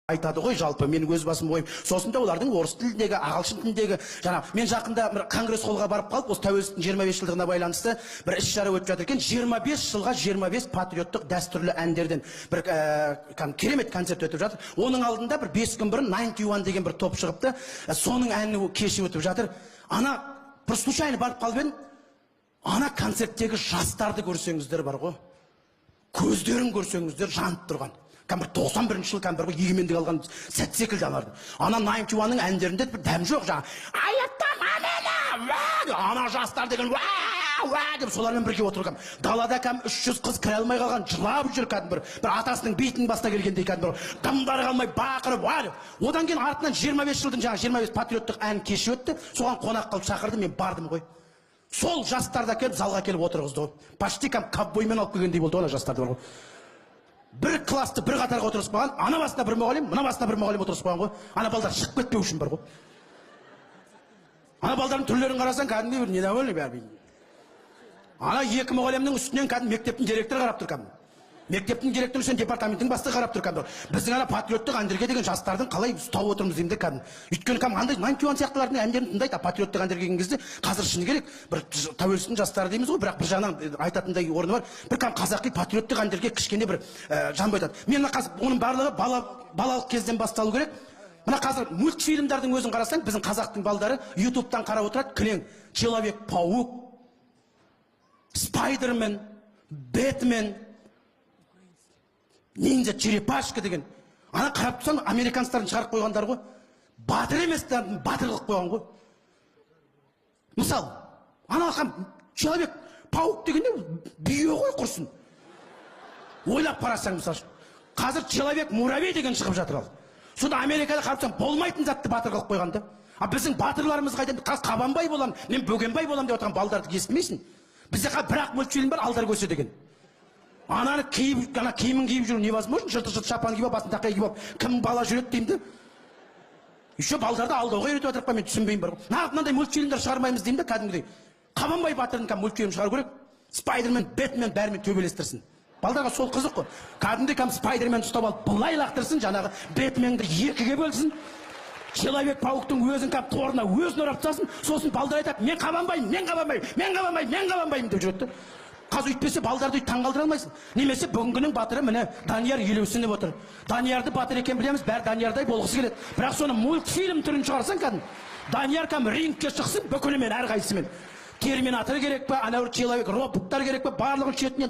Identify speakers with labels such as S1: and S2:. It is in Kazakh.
S1: айтады ғой, жалпы менің өз басым ойым. Сосын да олардың орыс тіліндегі, ағылшын тіліндегі, мен жақында бір конгресс холлға барып қалып, осы тәуелсіздіктің 25 жылдығына байланысты бір іс-шара өтіп жатыр екен. 25 жылға 25 патриоттық дәстүрлі әндерден бір керемет концерт өтіп жатыр. Оның алдында бір 5 күн бұрын ninеty деген бір топ шығыпты. Соның әні кеші өтіп жатыр. Ана бір случайно барып қалып едім. Ана концерттегі жастарды көрсеңіздер бар ғой. Көздерін көрсеңіздер жанып тұрған. Бір 91-ші жыл бір егемендік алған сәт секілді аларды. Ана ninеtyның әндерінде бір дәм жоқ жаңа. Аяттам амена! Ана жастар деген деп солармен бірге отырған. Далада 300 қыз кіре алмай қалған, жылап жүр бір атасының бетінің басына келгендей бір дымдары қалмай бақырып. Одан кейін артынан 25 жылдың жаңа 25 патриоттық ән кеші өтті. Соған қонақ қылып шақырды, мен бардым ғой. Сол жастарда келіп залға келіп отырғызды ғой. Почти ковбоймен алып келгендей болды ана жастарды бар ғой. Бір класты бір қатарға отырғызып қойған, ана басына бір мұғалім, мына басына бір мұғалім отырғызып қойған ғой. Ана балдар шығып кетпеу үшін бар ғой. Ана балдардың түрлерін қарасаң, кәдімгі бір недовольный бәрі. Ана екі мұғалімнің үстінен кәдімгі мектептің директоры қарап тұр кәдімгі. Мектептің директоры үшін департаменттің бастығы қарап тұр кәдімгі. Біздің ана патриоттық әндерге деген жастардың қалай ұстап отырмыз деймін де кәдімгі. Өйткені андай ninеty сияқтылардың әндерін тыңдайды, патриоттық әндерге келген кезде қазір шыны керек бір тәуелсіздің жастары дейміз ғой, бірақ бір жағынан айтатындай орны бар. Бір қазақи патриоттық әндерге кішкене бір жан бойтады. Мен қазір оның барлығы балалық кезден басталу керек. Мына қазір мультфильмдердің өзін қарасаң, біздің қазақтың балдары ютубтан қарап отырады, кілең Человек-паук, Спайдермен, Бэтмен, Ninja черепашка деген. Ана қарап тұрсаң, американстардың шығарып қойғандар ғой. Батыр еместерін батыр қылып қойған ғой. Мысалы, ана Человек-паук дегенде бүйе ғой құрсын. Ойлап қарасаң, мысалы, қазір Человек-муравей деген шығып жатыр ал. Сонда Америкада қарап тұрсаң, болмайтын затты батыр қылып қойғанда. Біздің батырларымыз қайдан Қабанбай болам, мен Бөгенбай болам деп отырған балдарды естімейсің. Бізде бірақ мультфильм бар, алдар көсе деген. Ананы киімін киіп жүру невозможно, жырты шапан киіп, басын тақай киіп, кім бала жүреді деймін де. Еще балдарды алдауға үйретіп отырып, мен түсінбеймін бар. Мынандай мультфильмдер шығармаймыз деймін де, кәдімгідей. Қабанбай батырдың мультфильм шығару керек. Спайдермен, Бэтмен бәрімен төбелестірсін. Балдарға сол қызық қой. Кәдімгідей Спайдермен ұстап алып, былай лақтырсын, жаңағы Бэтменді екіге бөлсін. Человек-пауктың өзін торына өзін ұрап тастасын, сосын балдар айтады, мен қабанбаймын деп жүреді. Қазір үйтпесе балдарды таң қалдыра алмайсың. Немесе бүгінгінің батыры міне Данияр елеусініп отыр. Даниярды батыр екен білеміз, бәрі Даниярдай болғысы келеді. Бірақ соны мультфильм түрін шығарсаң кәдімгі. Данияр рингке шықсын бүкілімен әрқайсысымен. Терминатор керек пе, анау человек роботтар керек пе, барлығын шетінен